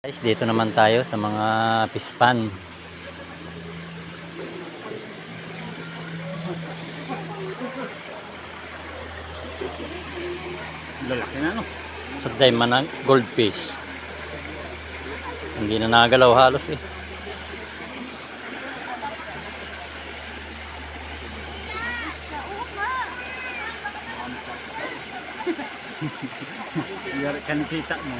Guys, dito naman tayo sa mga pispan. Lalaki na, no? Sa diamond goldfish. Hindi na nagalaw halos eh. Yari ka nakita mo.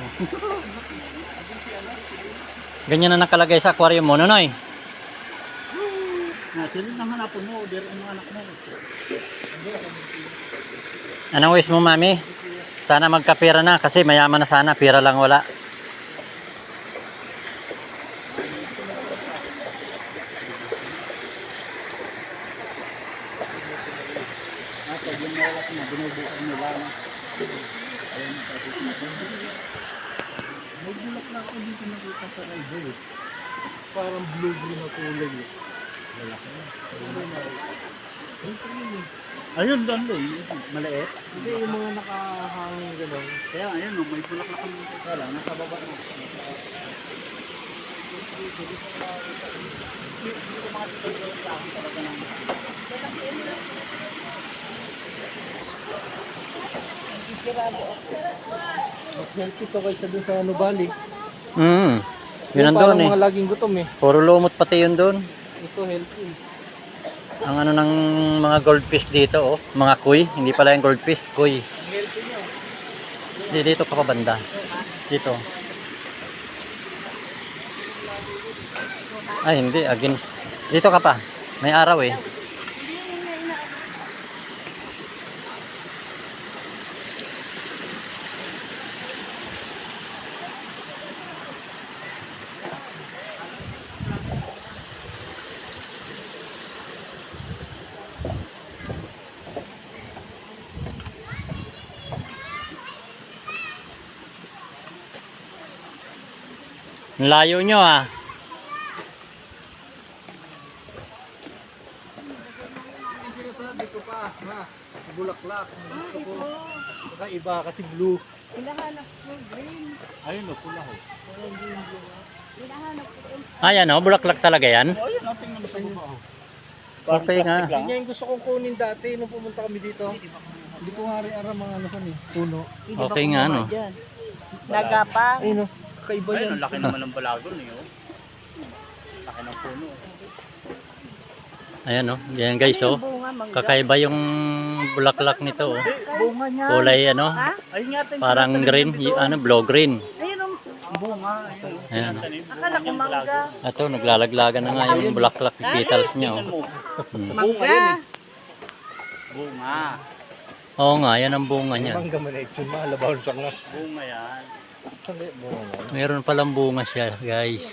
Ganyan na nakalagay sa aquarium mo, Nonoy. Sino nang hanapon mo? Order ang anak mo. Anong wish mo, mami? Sana magkapira na kasi mayaman na sana. Pira lang wala. Pag yung mawala ko na, binubukan nila. Ayun, magbulak na ako dito nakita sa idol. Parang blue-blue na kulay. Lalaki na. Ayun doon doon, maliit. Hindi yung mga nakahangin gano'n. Kaya ayun, may bulak na kami dito. Kaya lang, nasa baba na. Mas healthy to kaysa dun sa ano Bali. Yun nandun eh. Mga laging gutom eh. Puro lumot pati yun dun. Ito healthy. Ang ano ng mga goldfish dito, oh. Mga kuy. Hindi pala yung goldfish, kuy. Healthy nyo. Hindi, dito ka pa banda. Dito. Ay, hindi. Against. Dito ka pa. May araw eh. Ang layo nyo ah. Sinasabi ko pa, ha? Bulaklak. Gusto ko. Saka iba kasi blue. Hinahanap ko green. Ayun o, pula ho. Hinahanap ko green. Ayan oh, bulaklak talaga yan. Oh, ayun, tingnan mo sa baba ho. Okay nga. Yun nga yung gusto kong kunin dati nung pumunta kami dito. Hindi ko nga rin mga ano kan eh, puno. Okay nga no. Nagapang. Ayun o, kakaiba yan. Ayun, ang laki naman ng balagon eh. Oh. Laki ng puno. Ayan oh. Yan guys oh. Bunga, mangga. Kakaiba yung bulaklak nito oh. Bunga niya. Kulay ano, Ha? Ayun nga, parang green, ano, blow green. Ayun ang bunga. Ayun. Ayan oh. akala ko mangga. Ito, naglalaglagan na nga yung bulaklak ni petals niya oh. Mangga. Bunga. Oo nga, yan ang bunga niya. Mangga man na ito, mahalabaw siya nga. Bunga yan. Saan bunga nga? Meron palang bunga siya guys.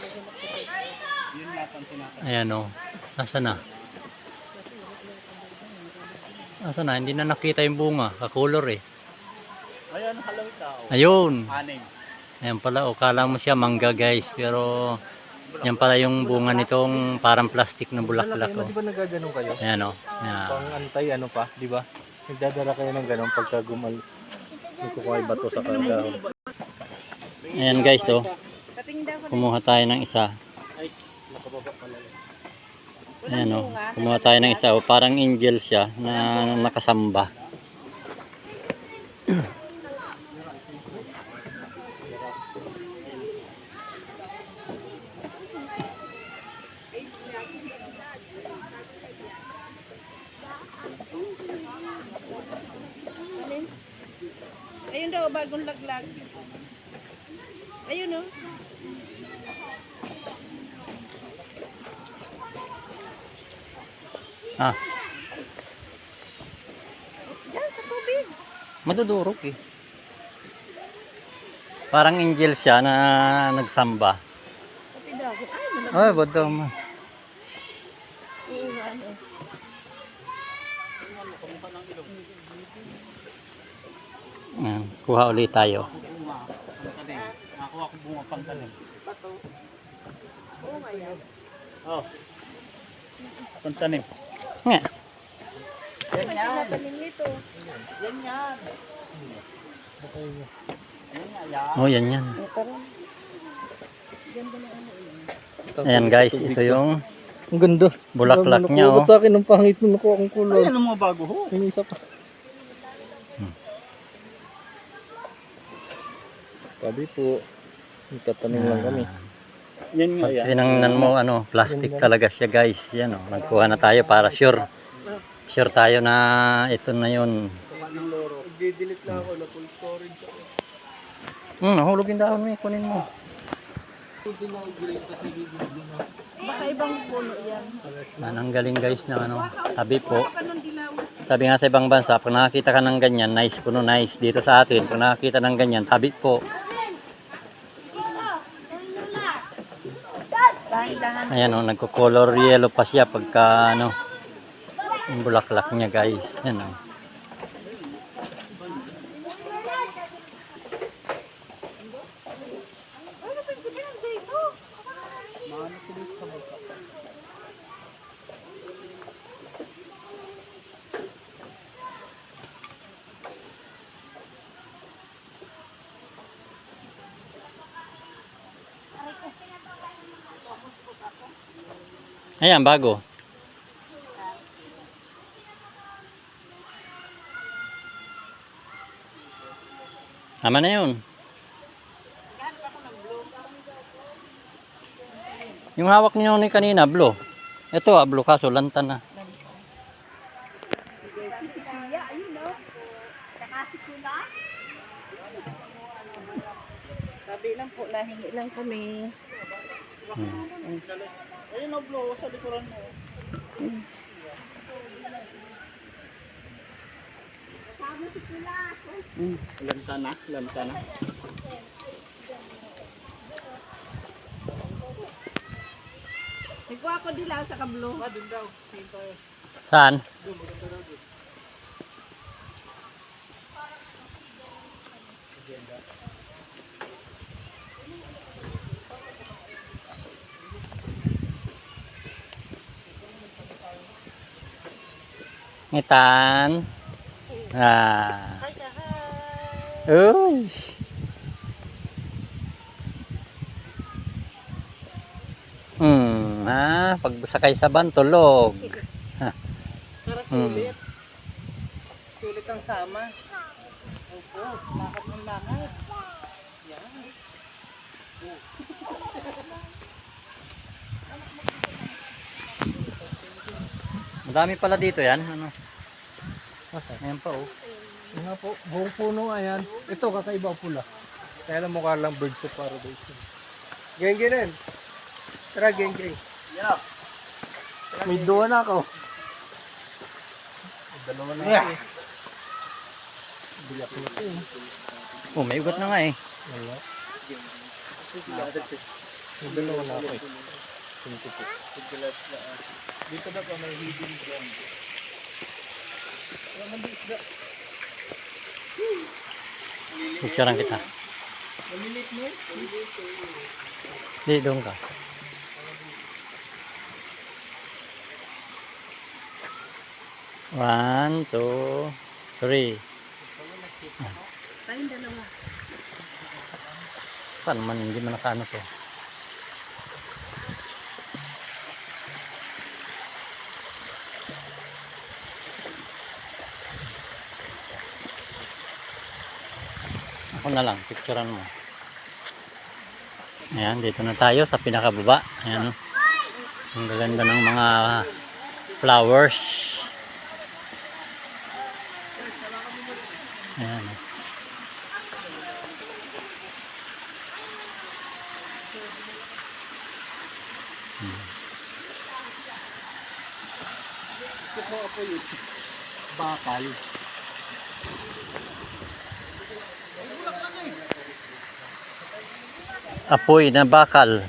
Yun nga pansin natin. Ayan oh. Nasaan na? Nasaan na? Hindi na nakita yung bunga. Kakulor eh. Ayun, halawit tao. Ayun. Anim. Ayan pala, o kala mo siya mangga guys, pero yan pala yung bunga nitong parang plastic na bulaklak Di oh. ba nagaganon kayo? Ayan oh. Ayan. Pang antay ano pa, di ba? Nagdadala kayo ng ganon pagka kukuha yung bato sa kagahon. Ayan guys oh. Kating daw ko. Kumuha tayo ng isa. Ay, nakababa pala. Ayan oh. Kumuha tayo ng isa oh. Parang angel siya na nakasamba. Ayun daw, bagong laglag. Ayun oh. Ah, Diyan sa tubig. madudurog eh. Parang angel siya na nagsamba. Pati daw. Ay, malag. Ay, bodo mo. Oo, ano. Ayan, kuha ulit tayo. Nakakuha ko bunga pang tanim. Bato. Oo nga yan. Oh. Pansanim. Nga. Yan yan. Tanim nito. Yan yan. Okay. Yan nga yan. Oh, yan yan. Ito rin. Ayan guys, ito yung Ang ganda. bulaklak niya Ba't oh. sa akin ang pangit nung nakuha akong kulay? Ayan ang mga bago ho. Yung isa pa. Sabi po, tatanim lang kami. Yan nga Pag yan. tinangnan mo ano, plastic talaga siya guys. Yan oh, nagkuha na tayo para sure. Sure tayo na ito na yun. Nagde-delete lang ako na full storage ako. Nahulog yung dahon mo, kunin mo. Baka ibang puno yan. Ang galing guys na ano, sabi po. Sabi nga sa ibang bansa, pag nakakita ka ng ganyan, nice puno, nice. Dito sa atin, pag nakakita ng ganyan, tabi po. Dahan-dahan. Ayan o, nagko-color yellow pa siya pagka ano, yung bulaklak niya guys. Yan o. Ayan, bago. Tama na yun. Yung hawak niyo ni kanina, blue. Ito, blue kaso lantan na. Sabi lang po, nahingi lang kami. Ayun ang blow sa likuran mo. Lantana, lantana. Nagkuha ko dilaw sa kablo. Saan? Ngitan. Ah. Uy. Pag sakay sa van, tulog. Para Hmm. sulit. Sulit ang sama. Opo, lakad ng lakad. Yan. Madami pala dito yan. Ano? Ayan pa oh. Yun nga po, buong puno ayan. Ito, kakaiba ang pula. Kaya lang mukha lang birds of paradise. Geng-geng. Tara, geng-geng. Yeah. May duwa na ako. Dalawa na ako eh. Bilak na ito eh. Oh, may ugat na nga eh. Wala. May dalawa na ako eh. Tingko po. Dito na pa may hidden gem. Picturean kita. Malilit mo? Di, doon ka. One, two, three. Tayong dalawa. Paano man, hindi man nakaano to. Ako na lang, picturean mo. Ayan, dito na tayo sa pinakababa. Ayan, ang gaganda ng mga flowers. Ayan. Bakal. Apoy na bakal.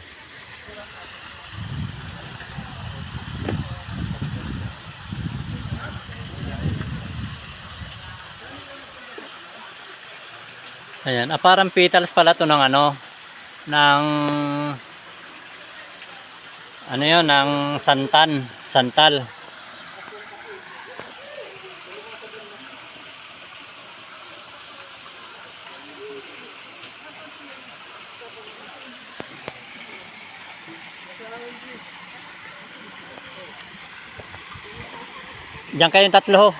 Ayan, parang petals pala to ng ano, ng ano yun, ng santal. Diyan kayong tatlo ho.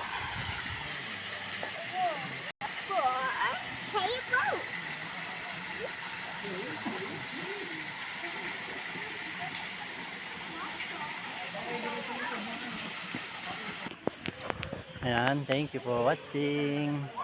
Ayan, thank you for watching.